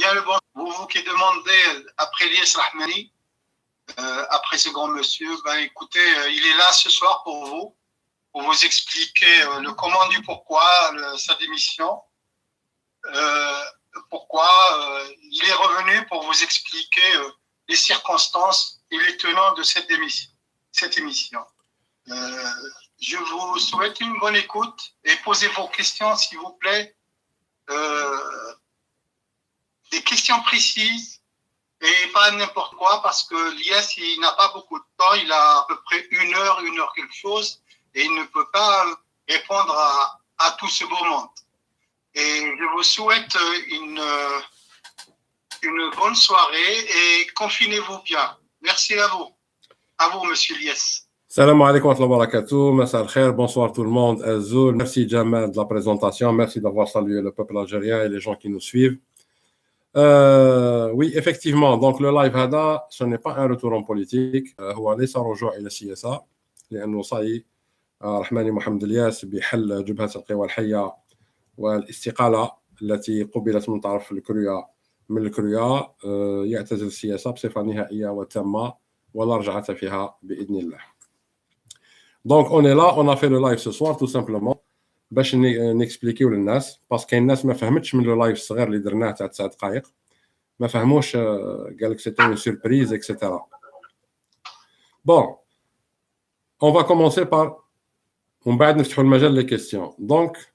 bien le bon. Vous qui demandez après Ilyes Rahmani, après ce grand monsieur, écoutez, il est là ce soir pour vous expliquer le comment du pourquoi, sa démission. Pourquoi il est revenu pour vous expliquer les circonstances et les tenants de cette émission. Je vous souhaite une bonne écoute et posez vos questions, s'il vous plaît. Des questions précises et pas n'importe quoi, parce que Ilyes, il n'a pas beaucoup de temps, il a à peu près une heure quelque chose, et il ne peut pas répondre à tout ce beau monde. Et je vous souhaite une bonne soirée et confinez-vous bien. Merci à vous. À vous, monsieur Ilyes. Salam alaikum wa rahmatullahi wa barakatuh. Massa al-khair. Bonsoir tout le monde. Azoul. Merci Jamal de la présentation. Merci d'avoir salué le peuple algérien et les gens qui nous suivent. Oui, effectivement. Donc le live هذا, ce n'est pas un retour en politique. هو ليس رجوع إلى السياسة. لأنه صاي رحماني محمد الياس بحل جبهة القوى الحية والاستقالة التي قبلت من طرف الكروية يعتزل السياسة بصفة نهائية وتامة ولا رجعة فيها بإذن الله. Donc on est là, on a fait le live ce soir tout simplement باش نexpliquer للناس باسكو كاين الناس ما فهمتش من لو لايف الصغير اللي درناه تاع 9 دقائق ما فهموش قال لك سيتي اون سوربريز اكسيتيرا. Bon, on va commencer par ومن بعد نفتحوا المجال لي كيستيون. دونك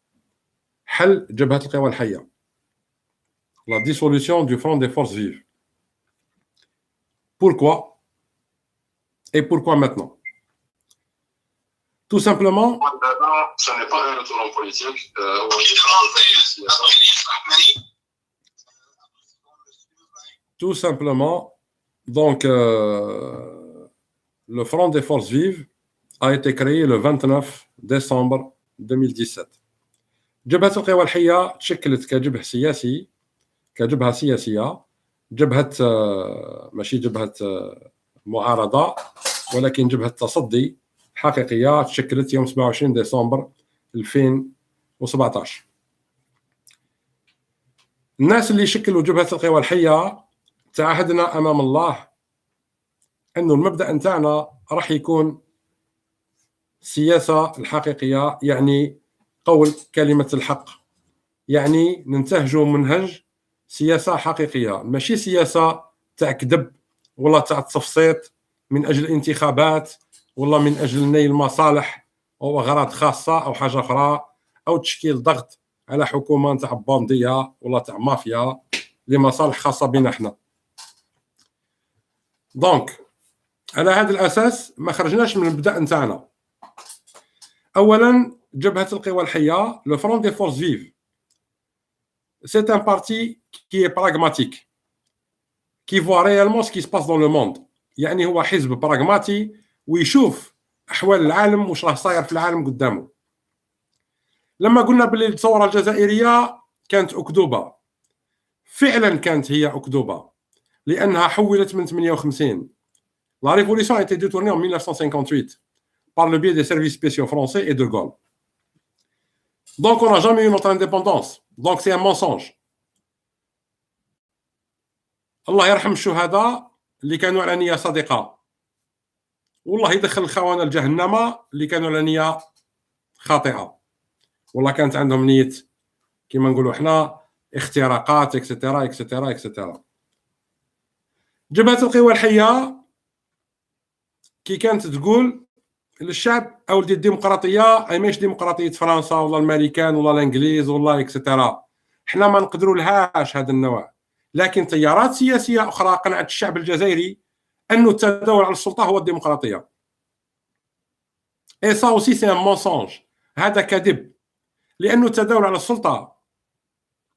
حل جبهة القوى الحية la dissolution du front des forces vives. Pourquoi et pourquoi maintenant? Tout simplement, ce n'est pas un retour en politique. Tout simplement, donc le front des forces vives a été créé le 29 décembre 2017. جبهة القوى الحية تشكلت كجبهة سياسية جبهة ماشي جبهة معارضة ولكن جبهة تصدي حقيقية تشكلت يوم 27 ديسمبر 2017. الناس اللي شكلوا جبهة القوى الحية تعهدنا أمام الله أنه المبدأ نتاعنا راح يكون السياسة الحقيقية، يعني قول كلمة الحق، يعني ننتهجوا منهج سياسة حقيقية، ماشي سياسة تاع كذب ولا تاع تفصيط من أجل الانتخابات ولا من أجل نيل مصالح أو أغراض خاصة أو حاجة أخرى أو تشكيل ضغط على حكومة تاع باندية ولا تاع مافيا لمصالح خاصة بنا احنا. دونك على هذا الأساس ما خرجناش من المبدأ نتاعنا. أولا جبهة القوى الحية le Front des Forces Vives c'est un parti qui est pragmatique qui voit réellement ce qui se passe dans le monde. يعني هو حزب براغماتي ويشوف أحوال العالم وش راه صاير في العالم قدامه. لما قلنا باللي الثورة الجزائرية كانت أكذوبة، فعلا كانت هي أكذوبة لأنها حولت من 58. La révolution a été détournée en 1958 par le biais des services spéciaux français et de Gaulle. Donc on n'a jamais eu notre indépendance. Donc c'est un mensonge. الله يرحم الشهداء اللي كانوا على نية صادقة، والله يدخل الخونة الجهنم اللي كانوا على نية خاطئة، والله كانت عندهم نية كما نقولوا احنا اختراقات اكسترا اكسترا اكسترا. جبهة القوى الحية كي كانت تقول للشعب اولدي الديمقراطية اي ماشي ديمقراطية فرنسا ولا الامريكان ولا الانجليز ولا اكسترا، احنا ما نقدروا لهاش هذا النوع، لكن تيارات سياسية أخرى قنعت الشعب الجزائري أنه التداول على السلطة هو الديمقراطية. Et ça aussi c'est un mensonge. هذا كذب، لأنه التداول على السلطة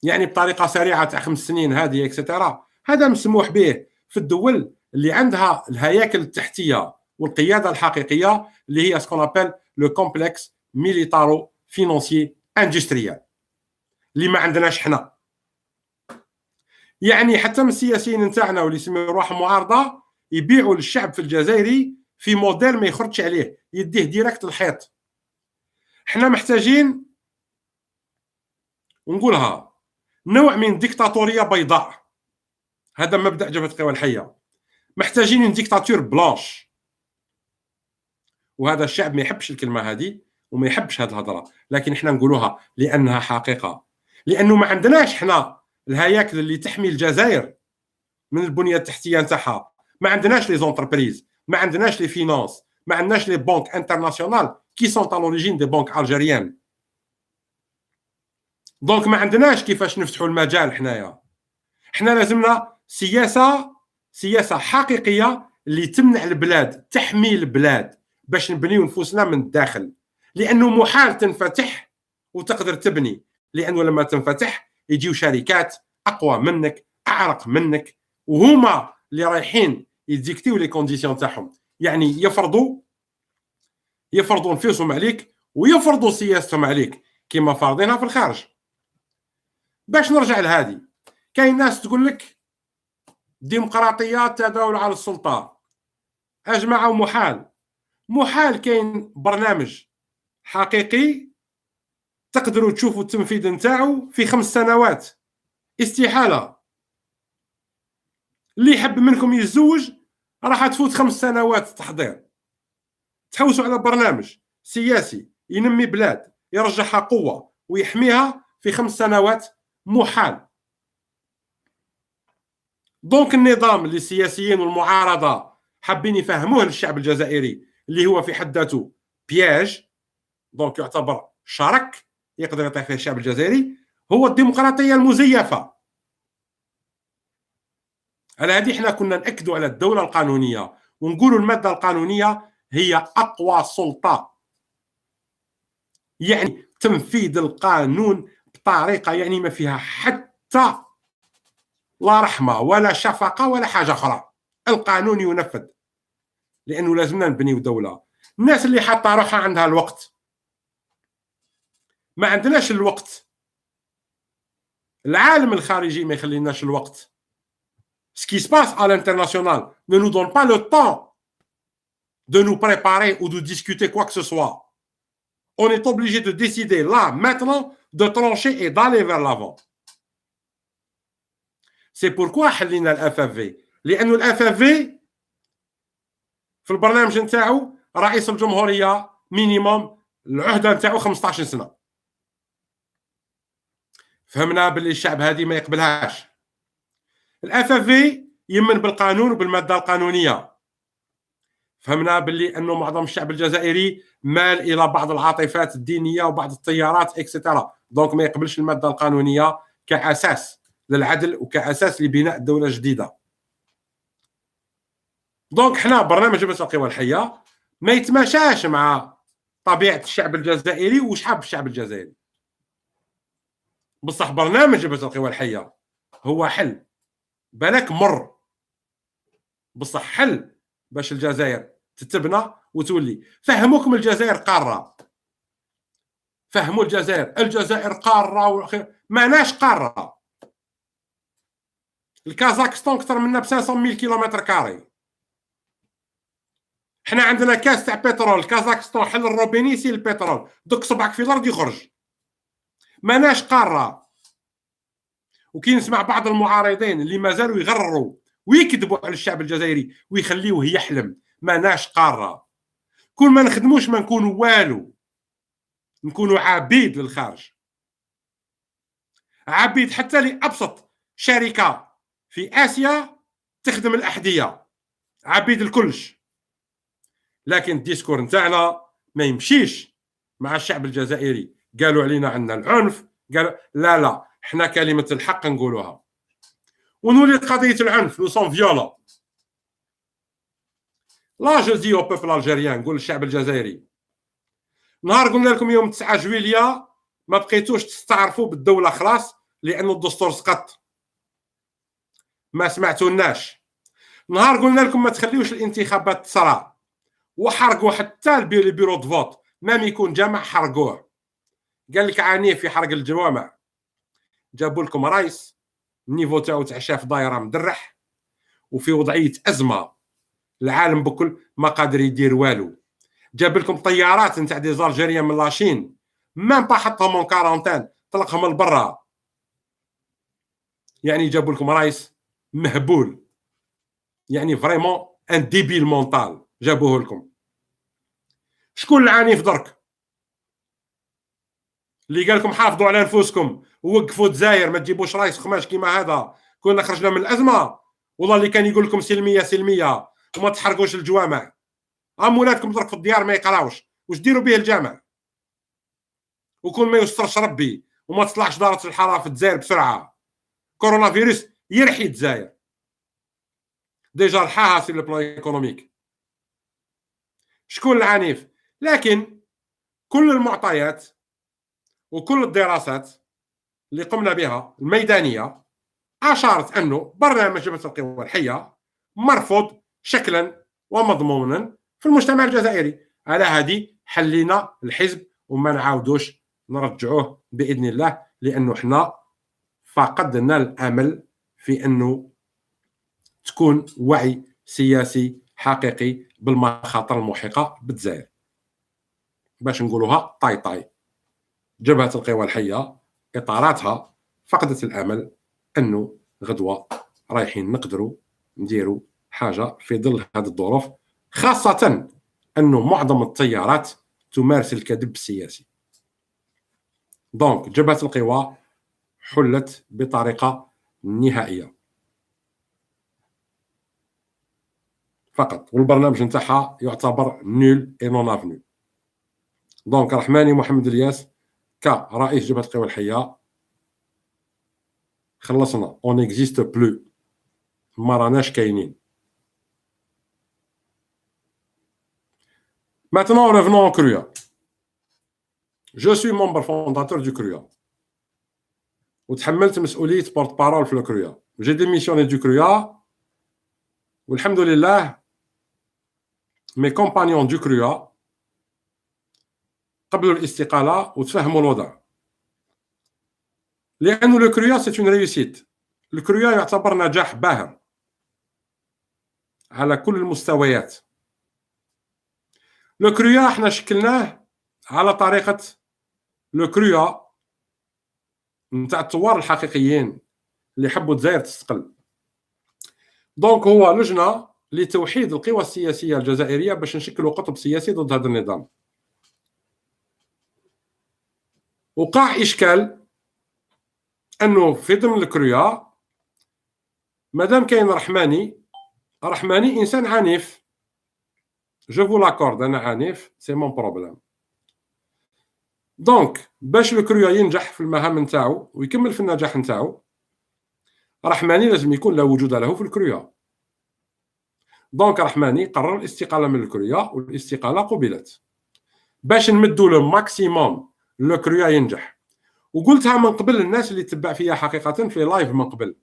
يعني بطريقة سريعة تاع 5 سنين هذه اكسترا هذا مسموح به في الدول اللي عندها الهياكل التحتية والقيادة الحقيقية اللي هي سكون أبل لو كومبلكس ميليتارو فينانسيي اندستريال اللي ما عندناش حنا. يعني حتى من السياسيين نتاعنا واللي يسميوا روحهم معارضه يبيعوا للشعب في الجزائري في موديل ما يخرجش عليه، يديه ديريكت الحيط. احنا محتاجين ونقولها نوع من ديكتاتوريه بيضاء هذا مبدا جبهه القوى الحيه. محتاجين اون ديكتاتور بلانش، وهذا الشعب ما يحبش الكلمه هذه وما يحبش هذه الهضره، لكن احنا نقولوها لانها حقيقه، لانه ما عندناش احنا الهياكل اللي تحمي الجزائر من البنيه التحتيه نتاعها. ما عندناش لي زونتربريز، ما عندناش لي فينانس، ما عندناش لي بنك انترناسيونال كي سون ا لوريجين دي بنك الجيريان. دونك ما عندناش كيفاش نفتحوا المجال حنايا. حنا لازمنا سياسه حقيقيه اللي تمنع البلاد، تحمي البلاد باش نبنيو نفوسنا من الداخل، لانه محال تنفتح وتقدر تبني، لانه لما تنفتح يجيو شركات اقوى منك، اعرق منك، وهما اللي رايحين يديكتيو لي كونديسيون تاعهم، يعني يفرضوا نفوسهم عليك ويفرضوا سياستهم عليك كما فارضينها في الخارج. باش نرجع لهذه، كاين ناس تقول لك ديمقراطيه تداول على السلطه. اجمعوا محال كاين برنامج حقيقي تقدروا تشوفوا التنفيذ نتاعو في 5 سنوات، استحاله. اللي يحب منكم يتزوج راح تفوت 5 سنوات تحضير. تحوسوا على برنامج سياسي ينمي بلاد، يرجعها قوه ويحميها في 5 سنوات، محال. دونك النظام اللي السياسيين والمعارضه حابين يفهموه للشعب الجزائري اللي هو في حد ذاته بياج، دونك يعتبر شرك يقدر يطيح فيه الشعب الجزائري، هو الديمقراطيه المزيفه. على هذه احنا كنا ناكدوا على الدوله القانونيه ونقولوا الماده القانونيه هي اقوى سلطه، يعني تنفيذ القانون بطريقه يعني ما فيها حتى لا رحمه ولا شفقه ولا حاجه اخرى. القانون ينفذ، لانه لازمنا نبنيو دوله. الناس اللي حاطه روحها عندها الوقت، ما عندناش الوقت. العالم الخارجي ما يخليناش الوقت. Ce qui se passe à l'international ne nous donne pas le temps de nous préparer ou de discuter quoi que ce soit. On est obligé de décider là, maintenant, de trancher et d'aller vers l'avant. C'est pourquoi حلينا الFFV، لأنه الFFV في البرنامج نتاعو رئيس الجمهورية مينيموم العهدة نتاعو 15 سنة. فهمنا باللي الشعب هذه ما يقبلهاش. الFFV يمن بالقانون وبالمادة القانونية. فهمنا باللي أنه معظم الشعب الجزائري مال إلى بعض العاطفات الدينية وبعض التيارات إكسترا، دونك ما يقبلش المادة القانونية كأساس للعدل وكأساس لبناء دولة جديدة. دونك حنا برنامج جبهة القوى الحية ما يتماشاش مع طبيعة الشعب الجزائري وش حاب الشعب الجزائري. بصح برنامج جبهة القوى الحية هو حل، بالك مر، بصح حل باش الجزائر تتبنى وتولي. فهموكم الجزائر قارة، فهموا الجزائر قارة، ماناش قارة. الكازاخستان اكثر منا ب 500 كيلومتر كاري. حنا عندنا كاس تاع بترول، كازاخستان حل الروبيني يسيل البترول، دك صبعك في الارض يخرج. ماناش قارة. وكي نسمع بعض المعارضين اللي مازالوا يغرروا ويكذبوا على الشعب الجزائري ويخليوه يحلم، ماناش قارة. كل ما نخدموش ما نكونوا والو، نكونوا عبيد للخارج، عبيد حتى لأبسط شركة في آسيا تخدم الأحذية، عبيد الكلش. لكن الديسكور نتاعنا ما يمشيش مع الشعب الجزائري. قالوا علينا عندنا العنف، قالوا لا احنا كلمة الحق نقولوها ونولي قضية العنف. نو سون فيولون. لا جو دي او بوبل الجيريان، نقول للشعب الجزائري، نهار قلنا لكم يوم 9 جويلية ما بقيتوش تستعرفوا بالدولة خلاص لأنه الدستور سقط، ما سمعتوناش. نهار قلنا لكم ما تخليوش الانتخابات تصرى وحرقوا حتى البيرو دو فوت، مام يكون جمع حرقوه. قال لك عنيف في حرق الجوامع. جابوا لكم رئيس النيفو تاعو تاع شاف دايره مدرح وفي وضعيه ازمه، العالم بكل ما قادر يدير والو. جاب لكم طيارات نتاع دي زالجيريان من لاشين، مام با حطهم اون كارونتين، طلقهم لبرا. يعني جابوا لكم رئيس مهبول، يعني فريمون ان ديبيل مونطال جابوه لكم. شكون العنيف درك اللي قال لكم حافظوا على انفسكم ووقفوا الجزائر، ما تجيبوش رايس خماش كيما هذا، كنا خرجنا من الازمه؟ والله اللي كان يقول لكم سلميه سلميه وما تحرقوش الجوامع، ولادكم درك في الديار ما يقراوش، واش ديروا به الجامع؟ وكون ما يسترش ربي وما تطلعش درجه الحراره في الجزائر بسرعه، كورونا فيروس يرحي الجزائر ديجا رحاها سي لو بلان ايكونوميك. شكون العنيف؟ لكن كل المعطيات وكل الدراسات اللي قمنا بها الميدانيه اشارت انه برنامج جبهه القوى الحيه مرفوض شكلا ومضمونا في المجتمع الجزائري. على هذه حلينا الحزب وما نعاودوش نرجعوه باذن الله، لانه حنا فقدنا الامل في انه تكون وعي سياسي حقيقي بالمخاطر المحيقه بالجزائر. باش نقولوها طاي طاي، جبهه القوى الحيه اطاراتها فقدت الامل انه غدوه رايحين نقدروا نديروا حاجه في ظل هذه الظروف، خاصه انه معظم التيارات تمارس الكذب السياسي. دونك جبهه القوى حلت بطريقه نهائيه فقط، والبرنامج نتاعها يعتبر نول اي نون افنو. دونك رحماني محمد الياس كرئيس جبهه القوى الحيه خلصنا، اون اكزيست بلو، ما راناش كاينين. Maintenant, revenons au CRUA. Je suis membre fondateur du CRUA. وتحملت مسؤولية بورت بارول في الكرويا. J'ai démissionné du CRUA. والحمد لله mes compagnons du CRUA قبلوا الاستقالة وتفهموا الوضع. لأن le CRUA c'est une réussite. le CRUA يعتبر نجاح باهر على كل المستويات. le CRUA احنا شكلناه على طريقة le CRUA نتاع الثوار الحقيقيين اللي حبوا الجزائر تستقل. دونك هو لجنة لتوحيد القوى السياسية الجزائرية باش نشكلوا قطب سياسي ضد هذا النظام. وقع إشكال أنه في ضمن الكرويا مادام كاين رحماني إنسان عنيف، جو فو لاكورد أنا عنيف، سي مون بروبليم. دونك باش الكرويا ينجح في المهام نتاعو ويكمل في النجاح نتاعو، رحماني لازم يكون لا وجود له في الكرويا. دونك رحماني قرر الاستقالة من الكرويا والاستقالة قبلت باش نمدوا له ماكسيموم لو كرويا ينجح. وقلتها من قبل الناس اللي تتبع فيها حقيقة في لايف من قبل،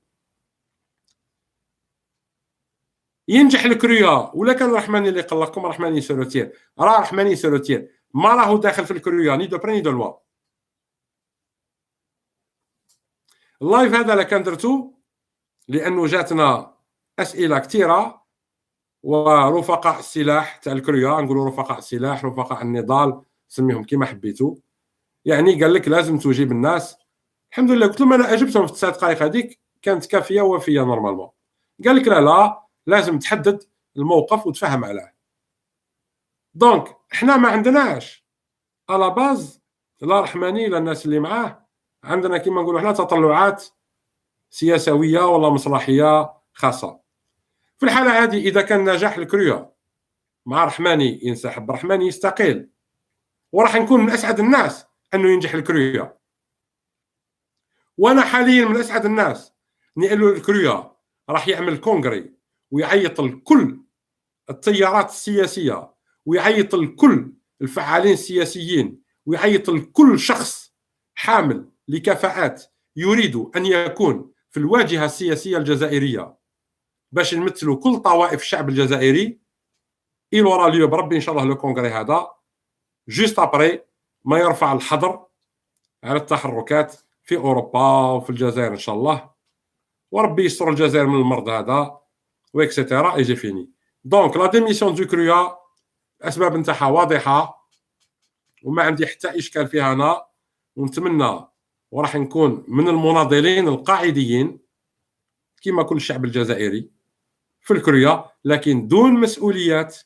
ينجح الكرويا ولا كان رحماني اللي قال لكم رحماني سيروتير، راه رحماني سيروتير ما راهو داخل في الكرويا ني دو بري ني دو لوا. اللايف هذا لا كان درتو لانه جاتنا اسئله كثيره، ورفقاء السلاح تاع الكرويا، نقولوا رفقاء السلاح رفقاء النضال سميهم كيما حبيتوا، يعني قال لك لازم تجيب الناس. الحمد لله قلت لهم انا اجبتهم في 9 دقائق هذيك كانت كافيه ووفيه نورمالمون. قال لك لا لازم تحدد الموقف وتفهم عليه. دونك احنا ما عندناش على باز لا رحماني لا الناس اللي معاه، عندنا كيما نقولوا احنا تطلعات سياسويه ولا مصلحيه خاصه. في الحاله هذه اذا كان نجاح الكرويا مع رحماني ينسحب، رحماني يستقيل، وراح نكون من اسعد الناس انه ينجح الكرويا. وانا حاليا من اسعد الناس لانه الكرويا راح يعمل كونغري ويعيط لكل التيارات السياسيه ويعيط لكل الفعالين السياسيين ويعيط لكل شخص حامل لكفاءات يريد ان يكون في الواجهه السياسيه الجزائريه باش نمثلوا كل طوائف الشعب الجزائري. إل ورا ليو بربي ان شاء الله لو كونغري هذا جوست ابري ما يرفع الحظر على التحركات في اوروبا وفي الجزائر ان شاء الله، وربي يستر الجزائر من المرض هذا وإكسيتيرا اي جي فيني. دونك لا ديميسيون دو كرويا الاسباب نتاعها واضحه وما عندي حتى اشكال فيها انا، ونتمنى وراح نكون من المناضلين القاعديين كما كل الشعب الجزائري في الكريا، لكن دون مسؤوليات،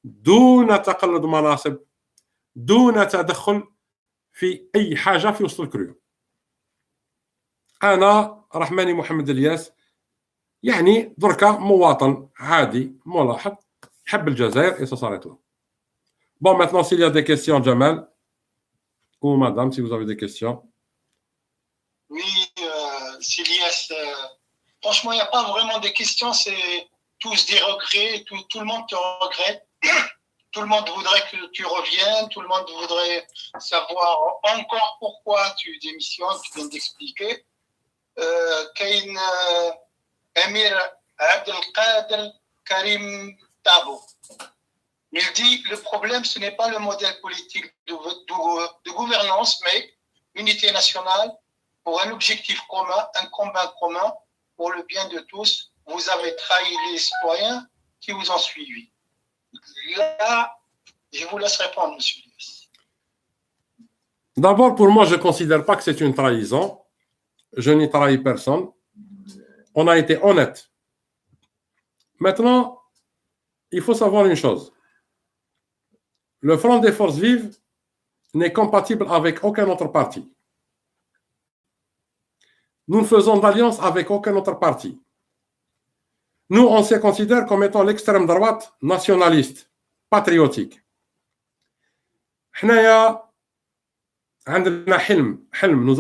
دون تقلد مناصب، دون تدخل في أي حاجة في وسط الكريا. أنا رحماني محمد الياس يعني دركا مواطن عادي ملاحظ حب الجزائر et ça s'arrête là. Bon, maintenant s'il y a des questions, Jamal ou madame, si vous avez des questions. Oui, Silias, franchement, il n'y a pas vraiment de questions, c'est tous des regrets, tout le monde te regrette. Tout le monde voudrait que tu reviennes, tout le monde voudrait savoir encore pourquoi tu démissionnes, tu viens d'expliquer. Kain Amir Abdelkader Karim Tabo. Il dit le problème, ce n'est pas le modèle politique de gouvernance, mais unité nationale pour un objectif commun, un combat commun pour le bien de tous. Vous avez trahi les citoyens qui vous ont suivi. Là, je vous laisse répondre, monsieur. D'abord, pour moi, je ne considère pas que c'est une trahison. Je n'ai trahi personne. On a été honnête. Maintenant, il faut savoir une chose. Le Front des Forces Vives n'est compatible avec aucun autre parti. Nous ne faisons d'alliance avec aucun autre parti. Nous, on se considère comme étant l'extrême droite nationaliste, patriotique. Nous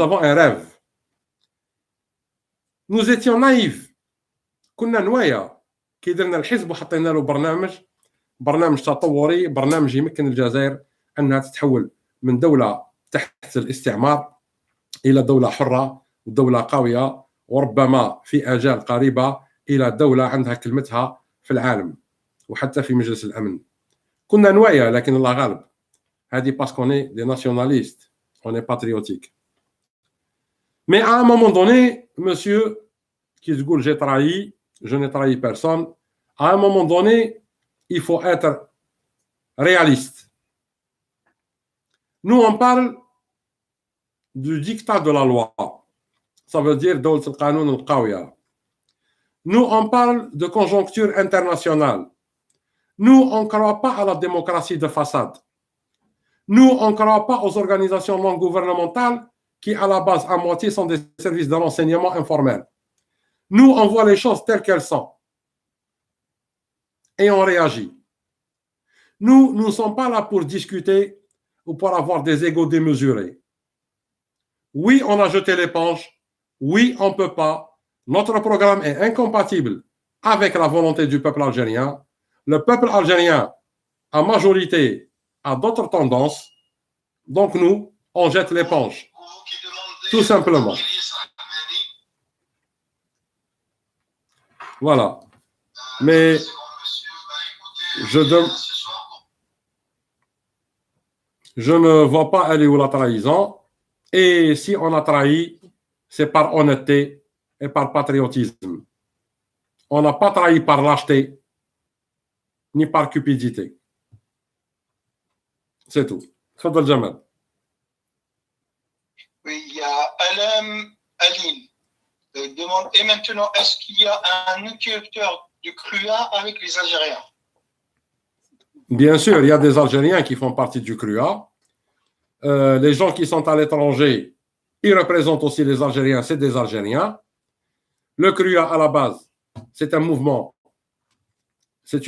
avons un rêve. Nous étions naïfs. كنا نوايا كي درنا الحزب وحطينا له برنامج تطوري، برنامج يمكن الجزائر انها تتحول من دوله تحت الاستعمار الى دوله حره ودوله قويه، وربما في اجال قريبه الى دوله عندها كلمتها في العالم وحتى في مجلس الامن. كنا نوايا لكن الله غالب. هذه باسكو ني دي ناسيوناليست، on est patriotique. Mais à un moment donné, monsieur qui dit j'ai trahi, je n'ai trahi personne, à un moment donné, il faut être réaliste. Nous, on parle du dictat de la loi. Ça veut dire دولة القانون القوية. Nous, on parle de conjoncture internationale. Nous, on ne croit pas à la démocratie de façade. Nous, on ne croit pas aux organisations non gouvernementales qui, à la base, à moitié, sont des services de renseignement informels. Nous, on voit les choses telles qu'elles sont. Et on réagit. Nous ne sommes pas là pour discuter ou pour avoir des égos démesurés. Oui, on a jeté l'éponge. Oui, on ne peut pas. Notre programme est incompatible avec la volonté du peuple algérien. Le peuple algérien, à majorité, a d'autres tendances. Donc nous, on jette l'éponge. Tout simplement. Voilà. Mais je ne vois pas aller où la trahison. Et si on a trahi, c'est par honnêteté et par patriotisme. On n'a pas trahi par lâcheté ni par cupidité. C'est tout. Fadal Jamal. Oui, il y a Alam Aline. Demande, et maintenant, est-ce qu'il y a un interlocuteur du CRUA avec les Algériens? Bien sûr, il y a des Algériens qui font partie du CRUA. Les gens qui sont à l'étranger, ils représentent aussi les Algériens, c'est des Algériens. Le CRUA, à la base, c'est un mouvement. C'est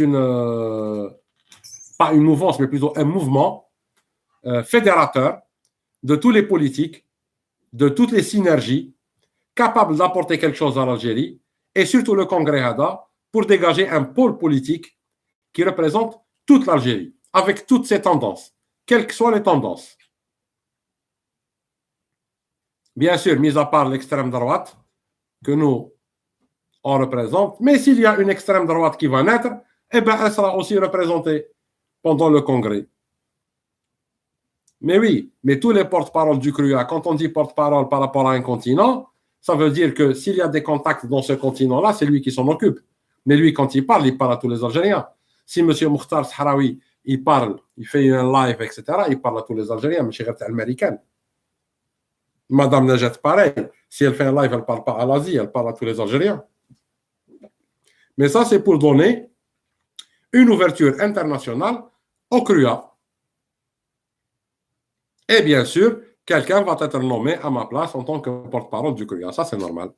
pas une mouvance, mais plutôt un mouvement fédérateur de tous les politiques, de toutes les synergies, capable d'apporter quelque chose à l'Algérie, et surtout le Congrès Hada, pour dégager un pôle politique qui représente toute l'Algérie, avec toutes ses tendances, quelles que soient les tendances. Bien sûr, mis à part l'extrême droite, que nous, on représente, mais s'il y a une extrême droite qui va naître, eh bien, elle sera aussi représentée pendant le Congrès. Mais oui, mais tous les porte-paroles du CRUA, quand on dit porte-parole par rapport à un continent, ça veut dire que s'il y a des contacts dans ce continent-là, c'est lui qui s'en occupe. Mais lui, quand il parle à tous les Algériens. Si M. Mokhtar Sahraoui, il parle, il fait un live, etc., il parle à tous les Algériens, mais chez américaine. Madame Najat, pareil. Si elle fait un live, elle ne parle pas à l'Asie, elle parle à tous les Algériens. Mais ça, c'est pour donner une ouverture internationale au CRUA. Et bien sûr, quelqu'un va être nommé à ma place en tant que porte-parole du CRUA. Ça, c'est normal.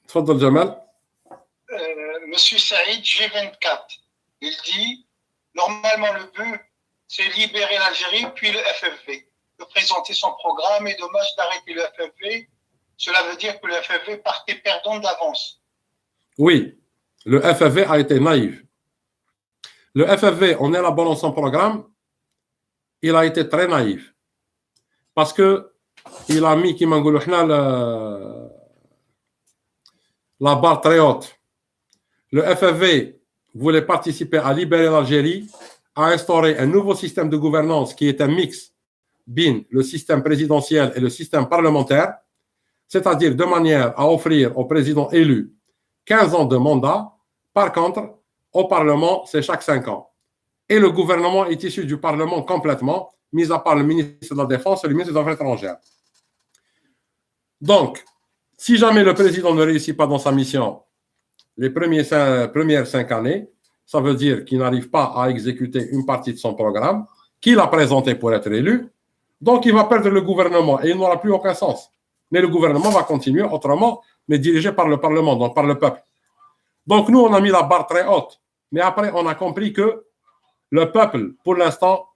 Tfadl Jamal. Monsieur Saïd, G24, il dit, normalement le but, c'est libérer l'Algérie, puis le FFV. De présenter son programme et dommage d'arrêter le FFV. Cela veut dire que le FFV partait perdant d'avance. Oui, le FFV a été naïf. Le FFV, en élaborant son programme, il a été très naïf. Parce que il a mis, la barre très haute. Le FFV voulait participer à libérer l'Algérie, à instaurer un nouveau système de gouvernance qui est un mix bin le système présidentiel et le système parlementaire, c'est-à-dire de manière à offrir au président élu 15 ans de mandat. Par contre, au Parlement, c'est chaque 5 ans. Et le gouvernement est issu du Parlement complètement, mis à part le ministre de la Défense et le ministre des Affaires étrangères. Donc, si jamais le président ne réussit pas dans sa mission les premières 5 années, ça veut dire qu'il n'arrive pas à exécuter une partie de son programme qu'il a présenté pour être élu. Donc, il va perdre le gouvernement et il n'aura plus aucun sens. Mais le gouvernement va continuer autrement, mais dirigé par le Parlement, donc par le peuple. Donc, nous, on a mis la barre très haute. Mais après, on a compris que le peuple, pour l'instant,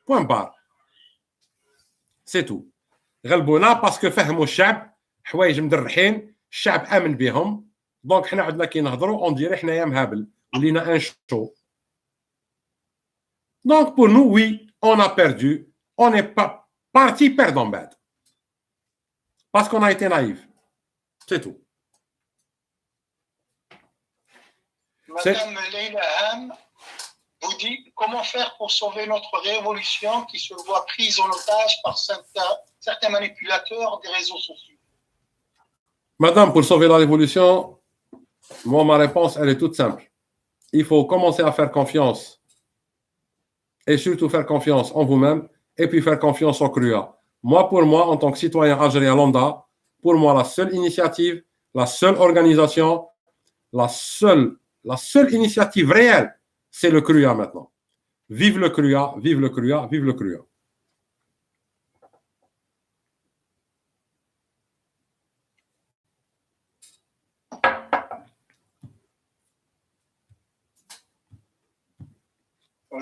point barre. C'est tout. غلبونا باسكو فهموا الشعب حوايج مدرحين الشعب امن بهم دونك حنا عندنا كي نهضروا اون ديري حنايا مهابل ولينا ان شو دونك pour nous oui on a perdu on est pas parti perdant bad parce qu'on a été naïf c'est tout. Madame Leila Ham vous dit comment faire pour sauver notre révolution qui se voit prise en otage par certains manipulateurs des réseaux sociaux. Madame, pour sauver la révolution, moi, ma réponse, elle est toute simple. Il faut commencer à faire confiance et surtout faire confiance en vous-même et puis faire confiance au CRUA. Moi, pour moi, en tant que citoyen algérien lambda, pour moi, la seule initiative, la seule organisation, la seule initiative réelle, c'est le CRUA maintenant. Vive le CRUA, vive le CRUA, vive le CRUA.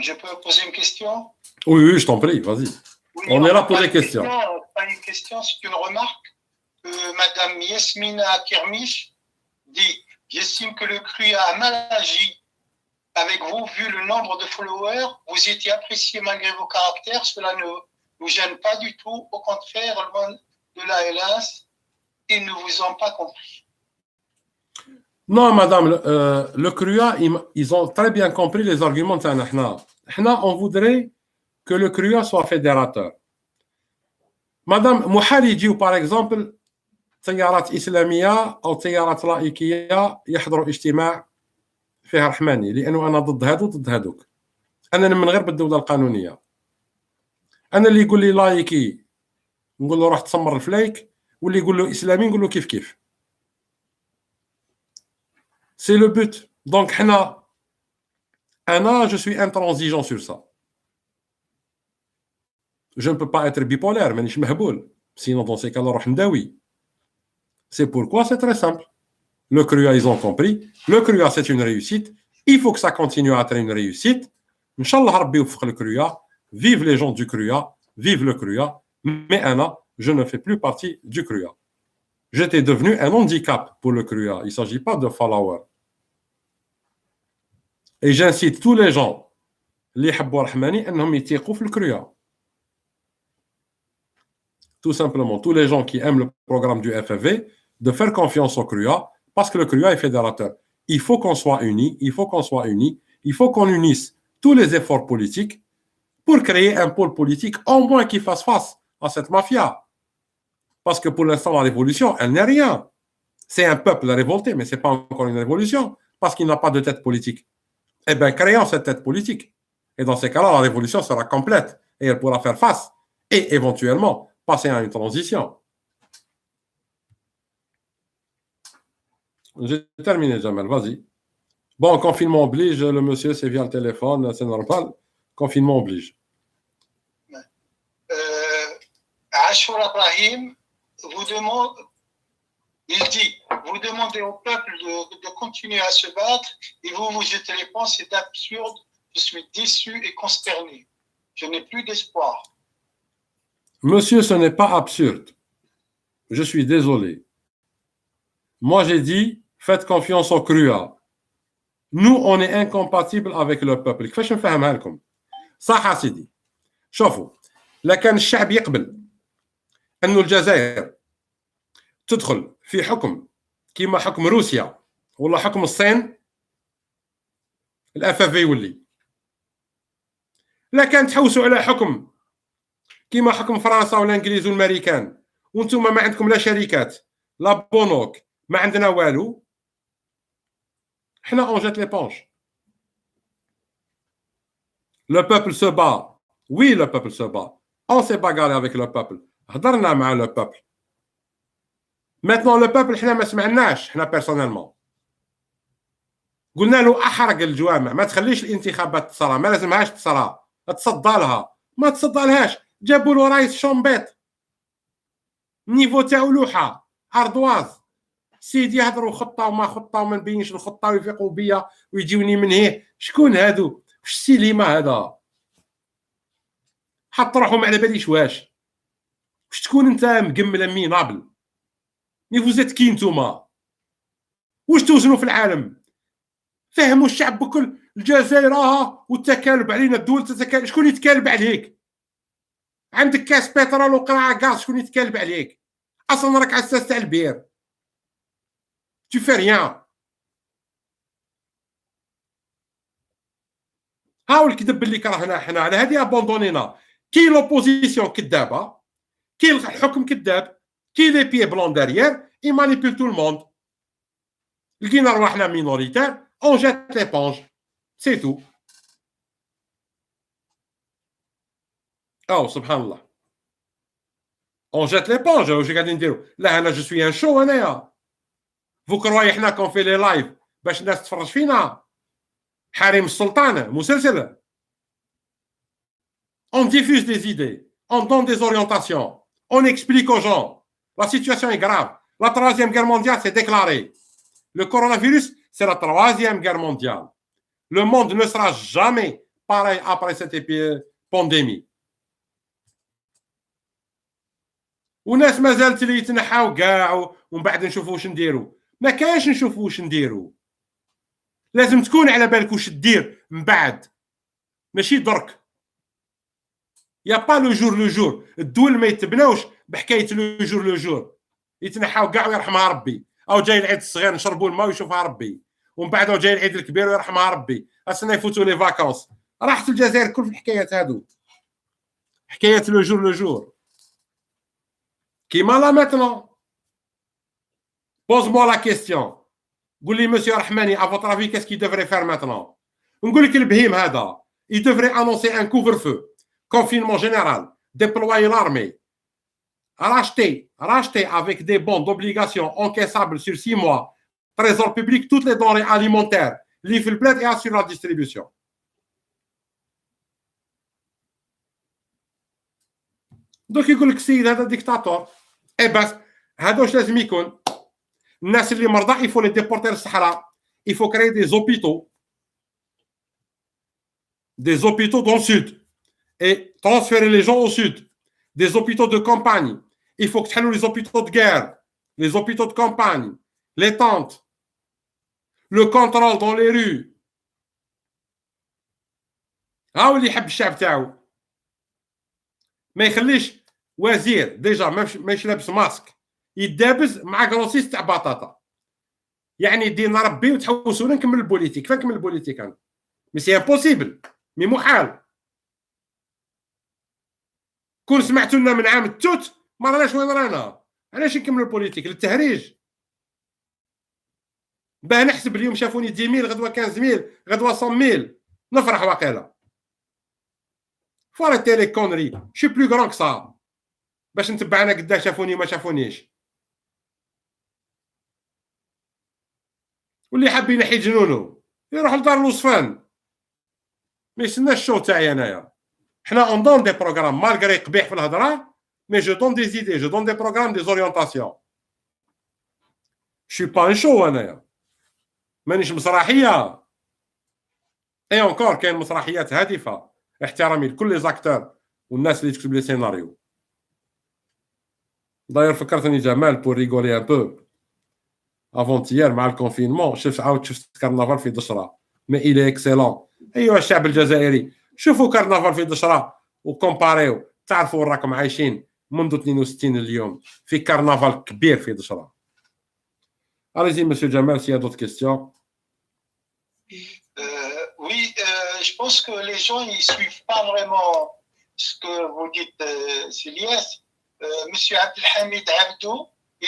Je peux poser une question? Oui, je t'en prie, vas-y. Oui, on est là pour les questions. Pas une question, c'est une remarque que Madame Yasmina Kermish dit. J'estime que le CRUA a mal agi avec vous, vu le nombre de followers. Vous étiez apprécié malgré vos caractères. Cela ne nous gêne pas du tout. Au contraire, loin de là, hélas, ils ne vous ont pas compris. Non, madame, le CRUA, ils ont très bien compris les arguments de Nahna. On voudrait que le CRUA soit fédérateur. Madame Mouhali, par exemple, تيارات إسلامية أو تيارات لائكية يحضروا اجتماع فيها رحماني لأنه أنا ضد هادو ضد هادوك. أنا من غير بالدولة القانونية. أنا اللي يقول لي لايكي نقول له روح تسمر الفلايك واللي يقول له إسلامي نقول له كيف كيف. C'est le but. Donc, je suis intransigeant sur ça. Je ne peux pas être bipolaire, mais je suis sinon, dans ces cas-là, je suis C'est pourquoi c'est très simple. Le CRUA, ils ont compris. Le CRUA, c'est une réussite. Il faut que ça continue à être une réussite. Inch'Allah, Rabbi oufq le CRUA. Vive les gens du CRUA. Vive le CRUA. Mais Anna, je ne fais plus partie du CRUA. J'étais devenu un handicap pour le CRUA. Il ne s'agit pas de follower. Et j'incite tous les gens اللي يحبوا رحماني انهم يتيقوا في الكريا. Tout simplement, tous les gens qui aiment le programme du FFV, de faire confiance au CRUA, parce que le CRUA est fédérateur. Il faut qu'on soit unis, il faut qu'on unisse tous les efforts politiques pour créer un pôle politique, au moins qui fasse face à cette mafia. Parce que pour l'instant, la révolution, elle n'est rien. C'est un peuple révolté, mais ce n'est pas encore une révolution, parce qu'il n'a pas de tête politique. Eh bien, créons cette tête politique. Et dans ces cas-là, la révolution sera complète. et elle pourra faire face et éventuellement passer à une transition. J'ai terminé, Jamal, vas-y. Bon, confinement oblige, le monsieur, c'est via le téléphone, c'est normal. Confinement oblige. Ashur Ibrahim vous demande, il dit, vous demandez au peuple de continuer à se battre et vous vous jetez les ponts, c'est absurde, je suis déçu et consterné. Je n'ai plus d'espoir. Monsieur, ce n'est pas absurde. Je suis désolé. Moi, j'ai dit, faites confiance au CRUA. Nous, on est incompatibles avec le peuple. كيفاش نفهمها لكم؟ صح سيدي. شوفوا، لا كان الشعب يقبل أنه الجزائر تدخل في حكم كيما حكم روسيا ولا حكم الصين، الأفافي يولي. لا كان تحوسوا على حكم كيما حكم فرنسا والانجليز والامريكان وانتم ما عندكم لا شركات لا بونوك، ما عندنا والو، حنا on jette l'éponge. Le peuple se bat. Oui, le peuple se bat. On s'est bagarré avec le peuple. هضرنا مع le peuple. Maintenant le peuple حنا ما سمعناش حنا personnellement. قلنا له احرق الجوامع، ما تخليش الانتخابات تصرى، ما لازمهاش تصرى، تصدى لها، ما تصدى لهاش. جابوا له رئيس شومبيط النيفو تاعو لوحه اردواز، سيدي يهضروا خطه وما خطه وما نبينش الخطه ويفيقوا بيا ويجيوني من هيه. شكون هادو؟ واش السيليما هذا؟ حط روحو ما على باليش واش تكون انت مقمل مينابل. مي فوزيت كي نتوما واش توزنوا في العالم؟ فهموا الشعب بكل الجزائر والتكالب علينا، الدول تتكالب. شكون يتكالب عليك؟ عندك كاس بترول وقرعه غاز، شكون يتكالب عليك؟ اصلا راك عساس تاع البير. tu fais rien. هاو الكذب اللي كرهنا حنا على هذه ابوندونينا. كي لوبوزيسيون كذابه، كي الحكم كذاب، كي لي بيي بلون داريير اي مانيبيل تو الموند. لقينا رواحنا مينوريتير اون جات ليبونج، سي تو. سبحان الله، اون جات ليبونج. واش قاعدين نديرو؟ لا انا جو سوي ان شو انايا. فو كروي حنا كون في لي لايف باش الناس تفرج فينا؟ حريم السلطان مسلسل. On diffuse des idées, on donne des orientations, on explique aux gens. La situation est grave. La troisième guerre mondiale s'est déclarée. Le coronavirus, c'est la troisième guerre mondiale. Le monde ne sera jamais pareil après cette pandémie. وناس ما زالت اللي يتنحاو كاع ومن بعد نشوفوا واش نديروا. ما كاينش نشوفوا واش نديروا. لازم تكون على بالك واش دير من بعد، ماشي درك. يا با لو جور. الدول ما يتبناوش بحكايه لو جور. يتنحاو كاع ويرحمها ربي. او جاي العيد الصغير نشربوا الماء ويشوفها ربي، ومن بعد جاي العيد الكبير ويرحمها ربي. اصلا يفوتوا لي فاكونس. راحت الجزائر كل في الحكايات هادو، حكايه لو جور. كيما لا ماتنون. Pose-moi la question. قول لي monsieur Rahmani, à votre avis, qu'est-ce qu'il devrait faire maintenant? نقول لك البهيم هذا. Il devrait annoncer un couvre-feu, confinement général, déployer l'armée, racheter avec des bons d'obligation encaissables sur 6 mois, trésor public, toutes les denrées alimentaires, livre le bled et assurer la distribution. Donc يقول لك السيد هذا ديكتاتور. بس هذا واش لازم يكون؟ الناس اللي مرضى il faut les déporter للصحراء. Il faut créer des hôpitaux dans le sud et transférer les gens au sud. Des hôpitaux de campagne. Il faut que تحلوا les hôpitaux de guerre, les hôpitaux de campagne, les tentes, le contrôle dans les rues. هاو اللي يحب الشعب تاعو. ما يخليش وزير ديجا ماشي لابس ماسك يدابز مع كروسيس تاع بطاطا. يعني دينا ربي وتحوسونا نكمل البوليتيك. فين نكمل البوليتيك انا؟ مي سي امبوسيبل، مي محال. كون سمعتوا لنا من عام التوت ما راناش وين رانا. علاش نكملوا البوليتيك؟ للتهريج. باه نحسب اليوم شافوني 10,000 غدوه 15,000 غدوه 100,000 نفرح واقيلا. faut arrêter les conneries. Je suis plus grand que ça باش نتبع انا قداش شافوني ما شافونيش. واللي حاب ينحي جنونه يروح لدار الوصفان ما يستناش الشو تاعي انايا. حنا اون دون دي بروغرام مالغري قبيح في الهضره مي جو دون دي زيدي جو دون دي بروغرام دي زوريونتاسيون. شي با ان شو انايا مانيش مسرحيه. اي اونكور كاين مسرحيات هادفه احترامي لكل لي زاكتور والناس اللي تكتب لي سيناريو. داير فكرتني جمال بور ريغولي ان بو افونتيير مع الكونفينمون شفت كارنافال في دشره مي إلي اكسيلون. ايها الشعب الجزائري شوفوا كارنافال في دشره وكومباريو تعرفوا راكم عايشين منذ 62 اليوم في كارنافال كبير في دشره. Allez-y, monsieur Jamal, s'il y a d'autres questions. Oui, je pense que les gens ils suivent pas vraiment ce que vous dites, Céliès. Monsieur Abdelhamid Abdou,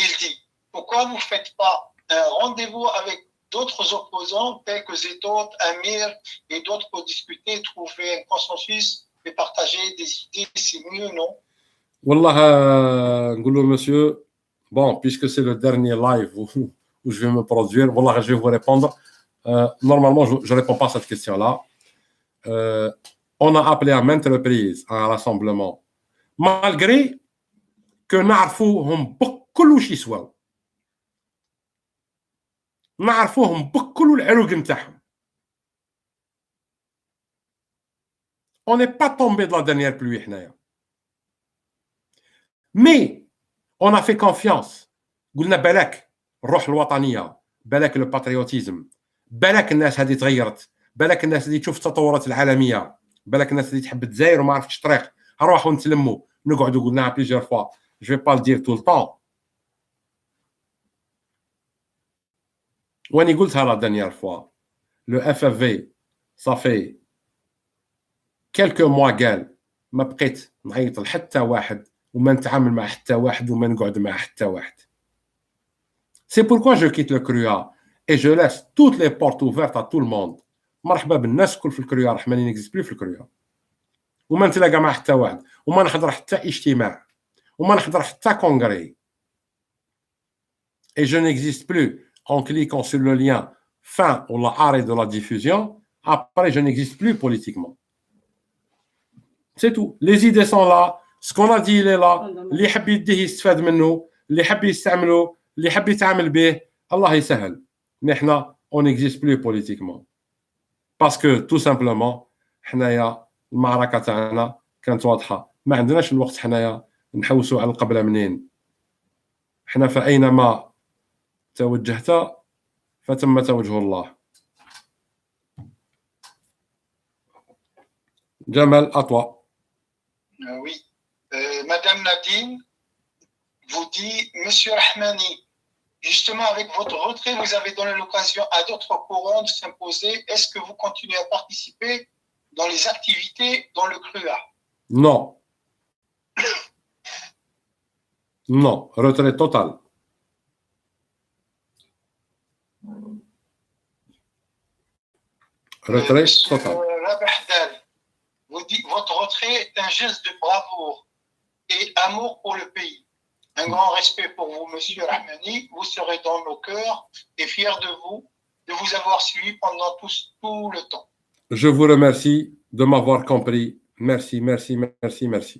il dit pourquoi vous ne faites pas un rendez-vous avec d'autres opposants tels que Zetot, Amir et d'autres pour discuter, trouver un consensus et partager des idées, c'est mieux, non? Wallah, Ngoulou, monsieur, bon, puisque c'est le dernier live où je vais me produire, voilà, je vais vous répondre. Normalement, je ne réponds pas à cette question-là. On a appelé à maintes reprises à un rassemblement, malgré que نعرفوهم بكل وش يسواو. نعرفوهم بكل العروق نتاعهم. On n'est pas tombé de la dernière pluie حنايا. Mais on a fait confiance. قلنا بالك الروح الوطنيه، بالك لو باتريوتيزم، بالك الناس هذه تغيرت، بالك الناس اللي تشوف التطورات العالميه، بالك الناس اللي تحب الجزائر وما عرفتش طريق، نروحوا نتلموا نقعدوا قلناها بليزيور فوا. Je vais pas le dire tout le temps. واني قلتها la dernière fois. Le FFV ça fait quelques mois قال ما بقيت نعيط لحتى واحد وما نتعامل مع حتى واحد وما نقعد مع حتى واحد. C'est pourquoi je quitte le CRUA et je laisse toutes les portes ouvertes à tout le monde. مرحبا بالناس الكل في الكريا، رحماني نكزيست بلي في الكريا وما نتلاقى مع حتى واحد وما نحضر حتى اجتماع وما نحضر حتى كونغري. Et je n'existe plus en cliquant sur le lien fin ou l'arrêt de la diffusion. Après, je n'existe plus politiquement. C'est tout. Les idées sont là. Ce qu'on a dit, il est là. اللي يحب يديه يستفاد منه، اللي يحب يستعمله، اللي يحب يتعامل به، الله يسهل. نحن on n'existe plus politiquement. Parce que tout simplement حنايا المعركة تاعنا كانت واضحة. ما عندناش الوقت حنايا نحوسوا على القبلة منين. حنا فأينما توجهت فتم توجه الله. جمال أطوى. Oui. Madame Nadine vous dit, Monsieur Rahmani, justement avec votre retrait, vous avez donné l'occasion à d'autres courants de s'imposer. Est-ce que vous continuez à participer dans les activités dans le CRUA? Non. Non, retrait total. Retrait total. Vous dites, votre retrait est un geste de bravoure et amour pour le pays. Un grand respect pour vous, Monsieur Rahmani. Vous serez dans nos cœurs et fiers de vous avoir suivi pendant tout le temps. Je vous remercie de m'avoir compris. Merci, merci, merci, merci.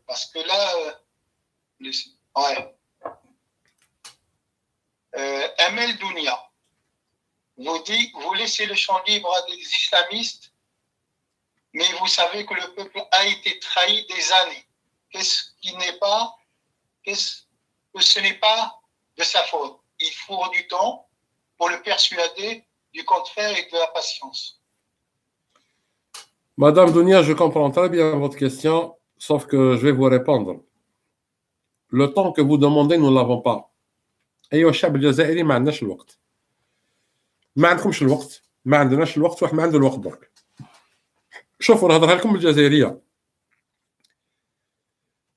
Parce que là, ouais. Amel Dounia vous dit, vous laissez le champ libre à des islamistes, mais vous savez que le peuple a été trahi des années. Que ce n'est pas de sa faute. Il faut du temps pour le persuader du contraire et de la patience. Madame Dounia, je comprends très bien votre question, sauf que je vais vous répondre. Le temps que vous demandez, nous ne l'avons pas. أيها الشعب الجزائري ما عندناش الوقت. ما عندكمش الوقت، ما عندناش الوقت، واحد ما عنده الوقت درك. شوفوا نهضرها لكم بالجزائرية.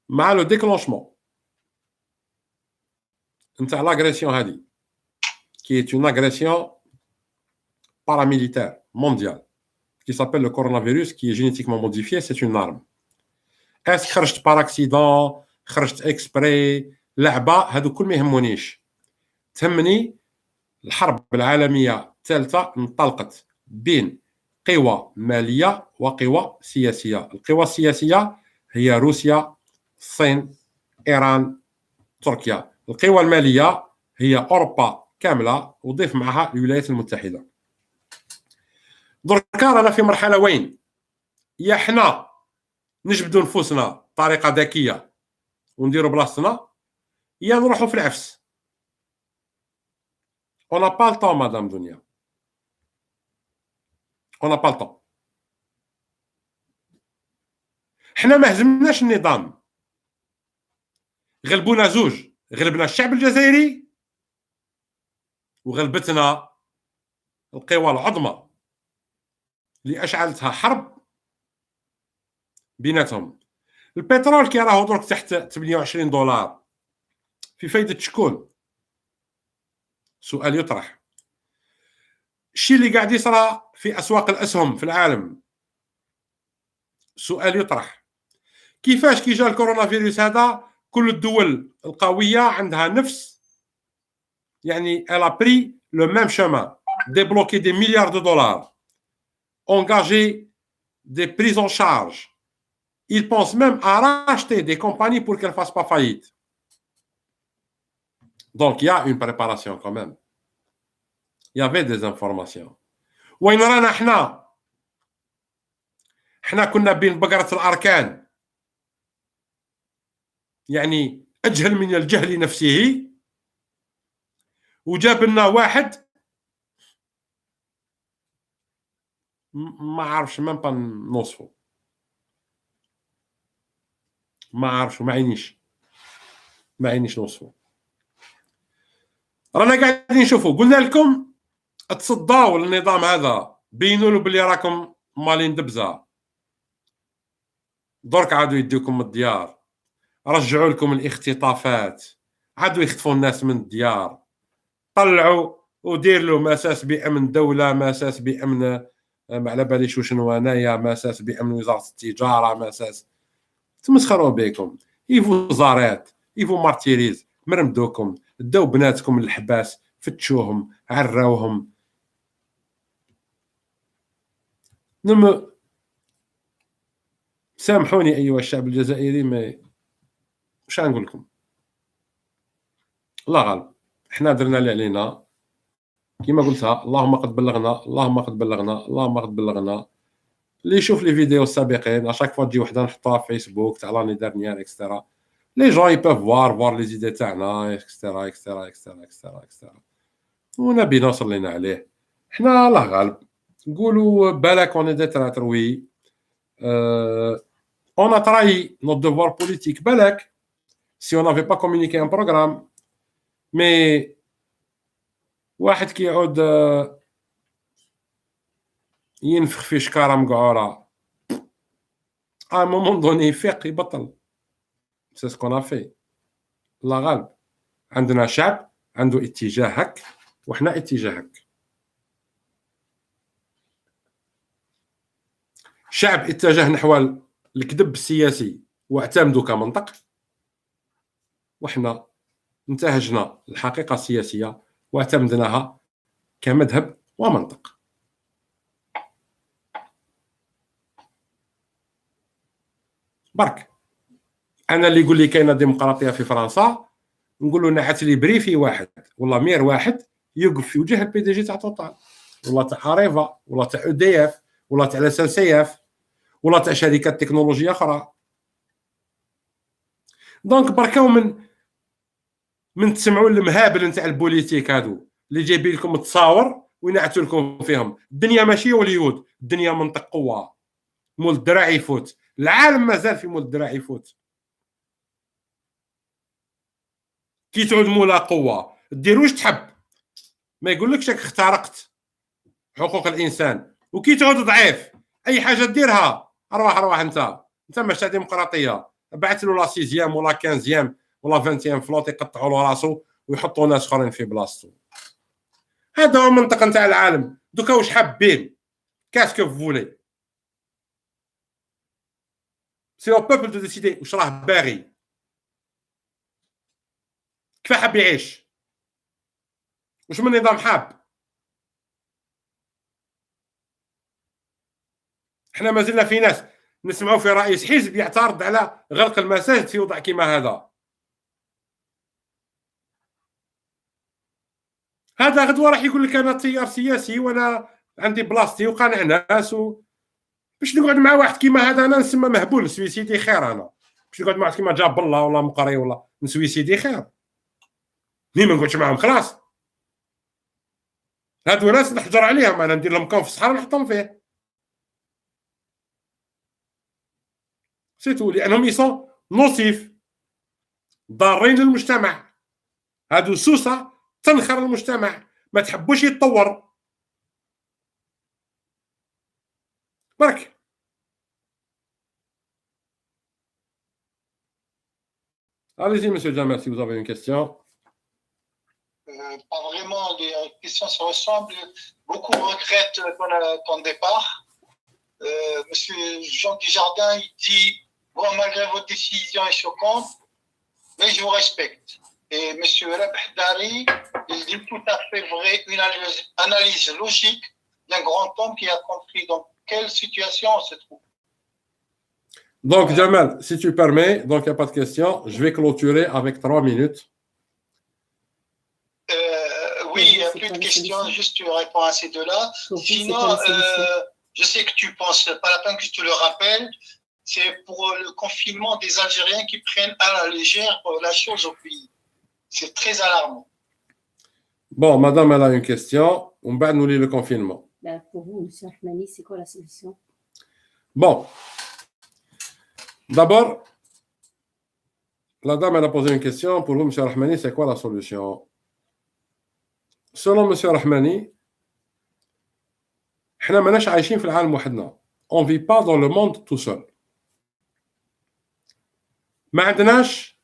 مع لو ديكلونشمون نتاع لاغريسيون هذه كي est une agression paramilitaire mondial qui s'appelle le coronavirus, qui est génétiquement modifié. C'est une arme. Est-ce que خرجت par accident, خرجت exprès, لعبة، هادو كل ما يهمونيش. تهمني الحرب العالمية الثالثة انطلقت بين قوى مالية وقوى سياسية. القوى السياسية هي روسيا، الصين، إيران، تركيا. القوى المالية هي أوروبا كاملة، وضيف معها الولايات المتحدة. دركا رانا في مرحلة وين يا حنا نجبدوا نفوسنا بطريقة ذكية ونديروا بلاصتنا، يا نروحوا في العفس. On n'a pas le temps, madame Dunia. On n'a pas le temps. حنا ما هزمناش النظام، غلبونا زوج، غلبنا الشعب الجزائري وغلبتنا القوى العظمى اللي اشعلتها حرب بيناتهم. البترول كي راهو درك تحت 28 دولار، في فايدة شكون؟ سؤال يطرح. الشيء اللي قاعد يصرى في أسواق الأسهم في العالم، سؤال يطرح. كيفاش كي جا الكورونا فيروس هذا كل الدول القوية عندها نفس، يعني elle a pris le même chemin, débloqué des milliards de dollars, engagé des prises en charge. Ils pensent même à racheter des compagnies pour qu'elles ne fassent pas faillite. Donc il y a une préparation quand même. Il y avait des informations. وين رانا حنا كنا بين بقرة الأركان، يعني أجهل من الجهل نفسه، وجاب لنا واحد ما عارفش ميم با نوصفه، ما عارفش، ما عينيش نوصفه. رانا قاعدين نشوفوا، قلنا لكم تصداو للنظام هذا، بينوا له بلي راكم مالين دبزه، درك عادوا يديوكم من الديار، رجعوا لكم الاختطافات، عادوا يخطفوا الناس من الديار، طلعوا ودير له مساس بامن دوله، مساس بامن ما على باليش شنو انايا، مساس بامن وزاره التجاره، مساس تمسخروا بكم. يفو زارات، يفو مارتيريز، مرمدوكم، داو بناتكم للحباس، فتشوهم، عراوهم. سامحوني ايها الشعب الجزائري، ما واش غنقول لكم، الله غالب. احنا درنا اللي علينا كما قلتها. اللهم قد بلغنا، اللهم قد بلغنا، اللهم قد بلغنا. اللي يشوف لي فيديو السابقين اشاك فوا تجي وحده نحطها في فيسبوك تاع لاني دارنيير اكسترا، لي جون يبوف فوار لي زيدي تاعنا اكسترا اكسترا اكسترا اكسترا اكسترا، ونبي نوصل لينا عليه. حنا الله غالب. نقولوا بالك اون دي تراتر، وي on a trahi notre devoir politique, بالك si on n'avait pas communiqué un programme. mais واحد كيعود ينفخ في شكاره مقعوره، à un moment donné يفيق يبطل. c'est ce qu'on a fait. الله غالب. عندنا شعب عنده اتجاه هك، وحنا اتجاه هك. شعب اتجاه نحو الكذب السياسي واعتمدوا كمنطق، وحنا انتهجنا الحقيقة السياسية واعتمدناها كمذهب ومنطق. برك انا اللي يقول لي كاينه ديمقراطيه في فرنسا، نقول له نحت لي بريفي واحد والله مير واحد يوقف في وجه البي دي جي تاع توتال، والله تاع اريفا، والله تاع او دي اف، والله تاع اس ان سي اف، والله تاع شركات تكنولوجيا اخرى. دونك بركاو من تسمعوا المهابل نتاع البوليتيك هادو اللي جايبين لكم التصاور وينعتوا لكم فيهم. الدنيا ماشي هوليوود، الدنيا منطق قوه، مول الدراع يفوت، العالم مازال في مول الدراع يفوت. كي تعود مولا قوه دير واش تحب، ما يقولكش راك اخترقت حقوق الانسان. وكي تعود ضعيف اي حاجه ديرها، روح انت ماشي تاع ديمقراطيه. بعث له لا سيزيام ولا كانزيام ولا فانتيام فلوت يقطعوا له راسو ويحطوا ناس اخرين في بلاصتو. هذا هو المنطق نتاع العالم. دوكا واش حابين كاسكو فولي سي او بوبل دو ديسيدي واش راه باغي كيف حاب يعيش واش من نظام حاب حنا مازلنا في ناس نسمعوا في رئيس حزب يعترض على غلق المساجد في وضع كما هذا غدوه راح يقول لك انا تيار سياسي وانا عندي بلاصتي وقانع ناس باش نقعد مع واحد كيما هذا انا نسمى مهبول سويسيدي خير انا باش نقعد مع واحد كيما جاب الله ولا مقري ولا نسويسيدي خير مي ما نقعدش معاهم خلاص هادو ناس نحجر عليهم انا ندير لهم كون في الصحراء نحطهم فيه سيتو لانهم يسون نوسيف ضارين للمجتمع هادو سوسه تنخر المجتمع ما تحبوش يتطور برك Allez-y, monsieur Jamal, si vous avez une question. Pas vraiment, les questions se ressemblent. Beaucoup regrettent ton départ. Monsieur Jean Dujardin, il dit bon, malgré vos décisions choquantes, mais je vous respecte. Et monsieur Rabh Dari, il dit tout à fait vrai, une analyse logique d'un grand homme qui a compris dans quelle situation on se trouve. Donc, Jamal, si tu permets, donc il n'y a pas de question, je vais clôturer avec 3 minutes. Oui, il n'y a plus de questions, juste tu réponds à ces deux-là. Sinon, je sais que tu penses, pas la peine que je te le rappelle, c'est pour le confinement des Algériens qui prennent à la légère la chose au pays. C'est très alarmant. Bon, madame, elle a une question. On va nous lire le confinement. Ben, pour vous, M. Rahmani, c'est quoi la solution? Bon. D'abord, la dame, elle a posé une question. Pour vous, M. Rahmani, c'est quoi la solution? Selon M. Rahmani, احنا ماناش عايشين في العالم وحدنا. On vit pas dans le monde tout seul. ما عندناش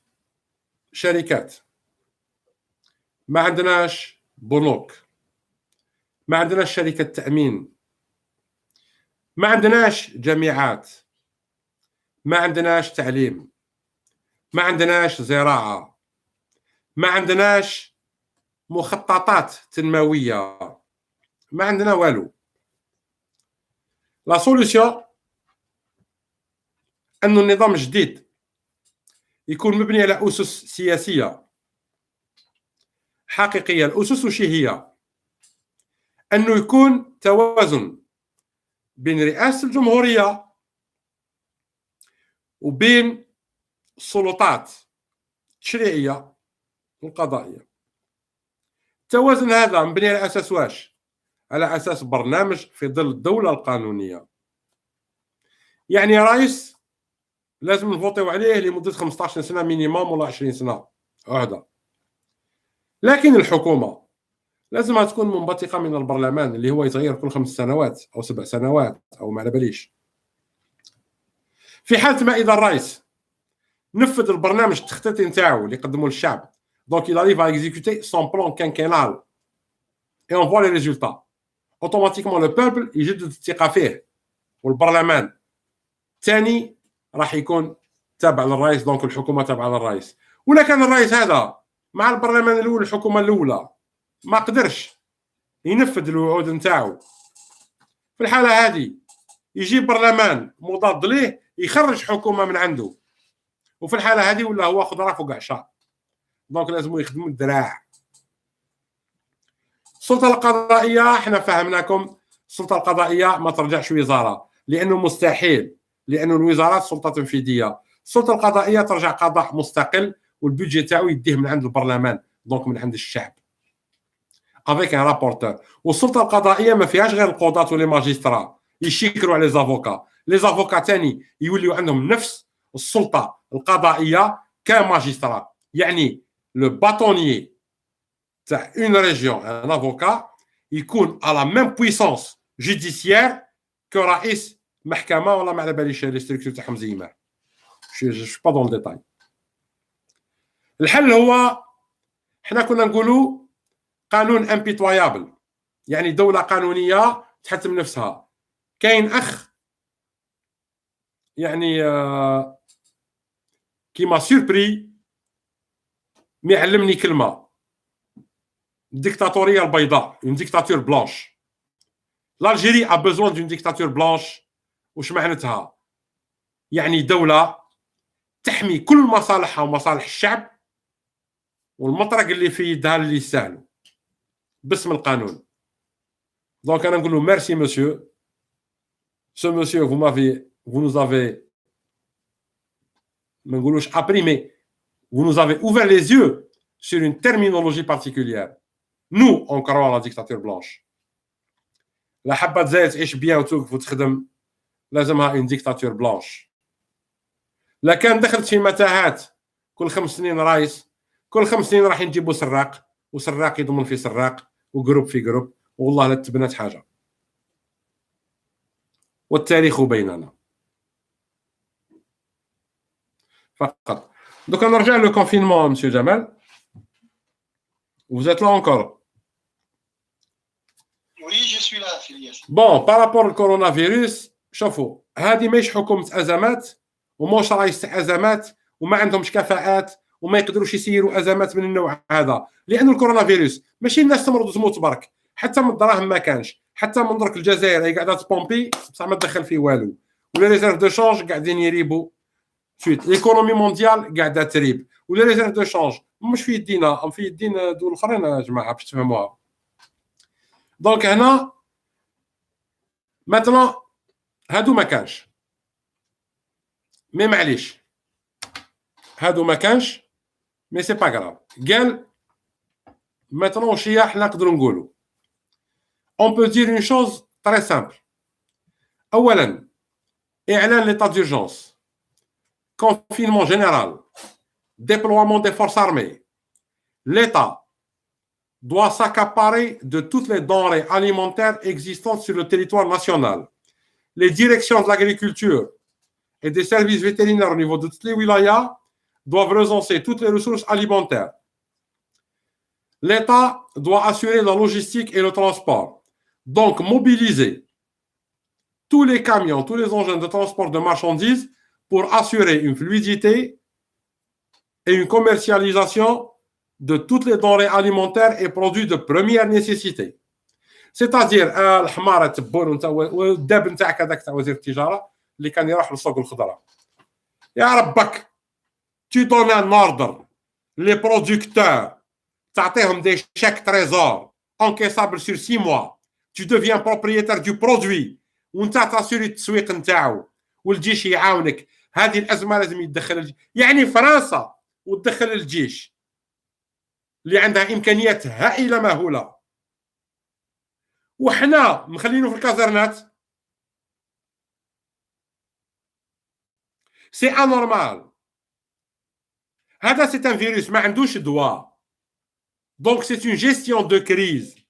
شركات. ما عندناش بنوك. ما عندناش شركة تأمين. ما عندناش جامعات. ما عندناش تعليم. ما عندناش زراعة. ما عندناش مخططات تنموية. ما عندنا والو. لا سوليسيون أنه النظام الجديد يكون مبني على أسس سياسية حقيقية. الأسس وش هي؟ أنه يكون توازن بين رئاسة الجمهورية وبين السلطات التشريعية والقضائية. التوازن هذا مبني على أساس واش؟ على أساس برنامج في ظل الدولة القانونية. يعني رئيس لازم نفوتيو عليه لمدة 15 سنة مينيموم ولا 20 سنة عهدة. لكن الحكومة لازمها تكون منبثقة من البرلمان اللي هو يتغير كل 5 سنوات أو 7 سنوات أو ما على باليش. في حالة ما إذا الرئيس نفذ البرنامج التخطيطي نتاعو اللي قدمه للشعب دونك il arrive à exécuter son plan quinquennal et on voit les résultats. automatiquement le peuple يجدد الثقة فيه والبرلمان الثاني راح يكون تابع للرئيس دونك الحكومة تابعة للرئيس. ولا كان الرئيس هذا مع البرلمان الأول الحكومة الأولى ما قدرش ينفذ الوعود نتاعو في الحالة هذه يجي برلمان مضاد ليه يخرج حكومة من عنده وفي الحالة هذه ولا هو خضرة فوق عشاء. دونك لازم يخدموا الدراع. السلطة القضائية احنا فهمناكم السلطة القضائية ما ترجعش وزارة لأنه مستحيل لأنه الوزارات سلطة تنفيذية. السلطة القضائية ترجع قضاء مستقل والبيدجي تاعو يديه من عند البرلمان دونك من عند الشعب افيك ان رابورتور. والسلطة القضائية ما فيهاش غير القضاة ولي ماجسترا يشكروا على لي زافوكا تاني يوليو عندهم نفس السلطة القضائية كماجسترا. يعني لو باتونيي تاع اون ريجيون ان افوكا يكون على لا ميم بويسونس جوديسيير كو رئيس محكمة ولا ما على باليش لي ستركتور تاعهم زي ما جو با دون ديتاي. الحل هو حنا كنا نقولوا قانون امبيتوايابل يعني دولة قانونية تحتم نفسها. كاين أخ يعني كيما سوربري مي علمني كلمة، الديكتاتورية البيضاء، une dictature blanche. l'Algérie a besoin d'une dictature blanche. وش معناتها؟ يعني دولة تحمي كل مصالحها ومصالح الشعب، والمطرق اللي في يدها اللي يستاهلوا باسم القانون. دونك انا نقول له ميرسي مسيو، ce monsieur vous nous avez ما نقولوش appris mais vous nous avez ouvert les yeux sur une terminologie particulière. Nous on croit à la dictature blanche. لا حبة زايد تعيش بيان وتوقف وتخدم لازمها une dictature blanche. لا كان دخلت في متاهات كل 5 سنين رايس، كل 5 سنين راح نجيبوا سراق، وسراق يضمن في سراق، وجروب في جروب، والله لا تبنات حاجة. والتاريخ بيننا فقط. Donc نرجع le confinement, monsieur Jamal. Vous êtes là encore? Oui, je suis là, Phileas. Bon, par rapport au coronavirus، شوفوا هذه ماهيش حكومة أزمات وماش رئيس أزمات وما عندهمش كفاءات وما يقدروش يسيروا أزمات من النوع هذا، لأن الكورونافيروس ماشي الناس تمرض وتموت برك، حتى من الدراهم ما كانش، حتى من درك الجزائر هي قاعده تبومبي بصح ما تدخل فيه والو، ولا ريزيرف دو شونج قاعدين يريبوا سويت، ليكونومي مونديال قاعده تريب، ولا ريزيرف دو شونج مش في يدينا، في يدين دول اخرين يا جماعه باش تفهموها. دونك هنا مثلا هادو ما كانش، مي معليش هادو ما كانش، مي سي با غراف. قال مثلا واش هي حنا نقدروا نقولوا on peut dire une chose très simple. أولا إعلان l'état d'urgence, confinement général, déploiement des forces armées. L'État doit s'accaparer de toutes les denrées alimentaires existantes sur le territoire national. Les directions de l'agriculture et des services vétérinaires au niveau de toutes les wilayas doivent recenser toutes les ressources alimentaires. L'État doit assurer la logistique et le transport. Donc, mobiliser tous les camions, tous les engins de transport de marchandises pour assurer une fluidité et une commercialisation de toutes les denrées alimentaires et produits de première nécessité. C'est-à-dire, الحمارة تبون والداب نتاعك هذاك تاع وزير التجارة اللي كان يروح لسوق الخضرة. يا ربك tu donnes un ordre, les producteurs تعطيهم des chèques trésor encaissables sur 6 mois. Tu deviens propriétaire du produit وانت تاسوري التسويق نتاعو والجيش يعاونك. هذه الازمه لازم يتدخل الجيش. يعني فرنسا وتدخل الجيش اللي عندها امكانيات هائله مهوله وحنا مخلينه في الكازرنات. سي انورمال. هذا سي ان فيروس ما عندوش دواء. دونك سي اون جيستيون دو كريز.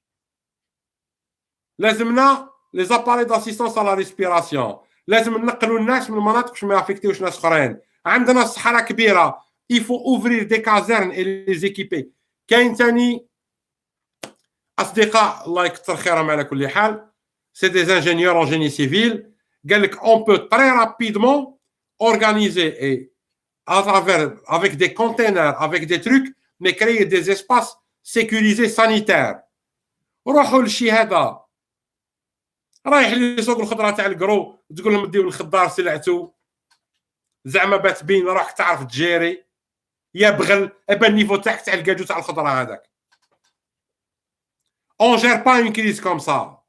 لازمنا لي زاباري داسيستونس على ريسبيراسيون، لازم ننقلوا الناس من المناطق باش ما يافيكتيوش ناس اخرين. عندنا الصحراء كبيره، يفو اوفرير دي كازرن اي لي زيكيبي. كاين ثاني اصدقاء الله يكثر خيرهم على كل حال، سي دي انجينيور ان جيني سيفيل، قال لك اون بو تري رابيدمون اورغانيزي اي à travers avec des containers avec des trucs mais créer des espaces sécurisés sanitaires. روحوا لشي هذا رايح لي سوق الخضره تاع الكرو تقول لهم ديو الخضار سلعتو زعما بات بين راح تعرف تجيري يا بغل ابا النيفو تاعك تاع الكاجو تاع الخضره هذاك. on gère pas une crise comme ça.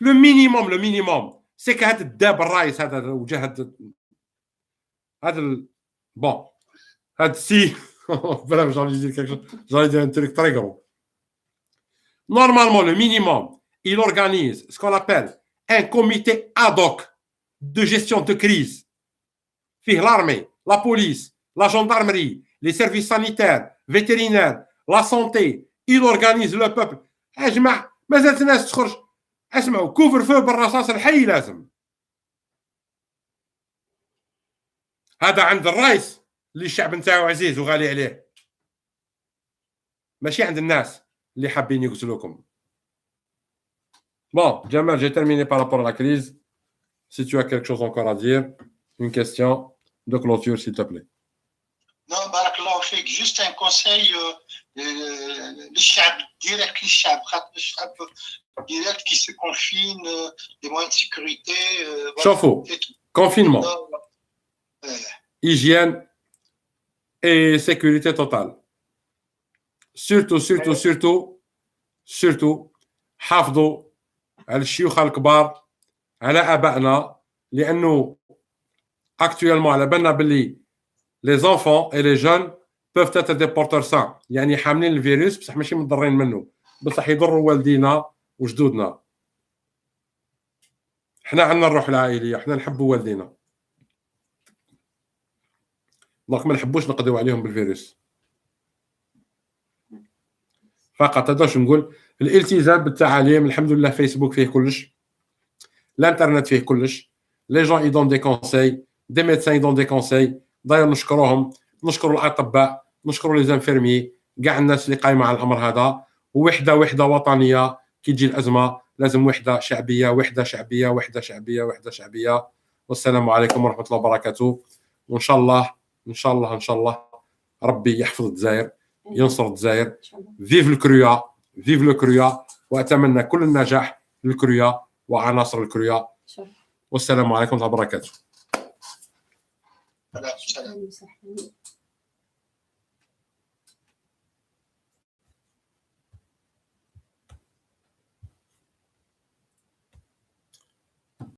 le minimum c'est que هذا الداب الرايس هذا وجه هذا bon هذا سي bref j'allais dire un truc très gros. Normalement, le minimum, il organise ce qu'on appelle un comité ad hoc de gestion de crise. L'armée, la police, la gendarmerie, les services sanitaires, vétérinaires, la santé, il organise le peuple. اجمع ما زالت الناس تخرج. اسمعوا كوفر فو بالرصاص الحي لازم. هذا عند الرئيس اللي الشعب نتاعو عزيز وغالي عليه. ماشي عند الناس اللي حابين يقتلوكم. Bon, Jamal, j'ai terminé par rapport à la crise. Si tu as quelque chose encore à dire, une question de clôture, s'il te plaît. Non, barakallahu fik, juste un conseil للشعب direct للشعب خاطر الشعب direct qui se confine, les moyens de sécurité. شوفوا, confinement, hygiène et sécurité totale. Surtout حافظوا على الشيوخ الكبار على ابائنا لانه actuellement على بالنا باللي les enfants et les jeunes peuvent être des porteurs sains يعني حاملين الفيروس بصح ماشي مضرين منه بصح يضروا والدينا وجدودنا. احنا عندنا الروح العائليه، احنا نحبوا والدينا دونك ما نحبوش نقضيو عليهم بالفيروس. فقط هذا واش نقول. الالتزام بالتعاليم، الحمد لله فيسبوك فيه كلش، الانترنت فيه كلش، لي جون يدون دي كونساي، دي ميدسان يدون دي كونساي. داير نشكرهم، نشكروا الاطباء، نشكروا لي زانفيرمي، كاع الناس اللي قايمه على الامر هذا. وحده وطنيه كي تجي الازمه لازم وحده شعبيه، وحده شعبيه، وحده شعبيه، وحده شعبيه. والسلام عليكم ورحمه الله وبركاته. وان شاء الله ان شاء الله ان شاء الله ربي يحفظ الجزائر، ينصر الجزائر. فيف الكرويا، فيف الكرويا، واتمنى كل النجاح للكرويا وعناصر الكرويا. والسلام عليكم ورحمه الله وبركاته. Voilà,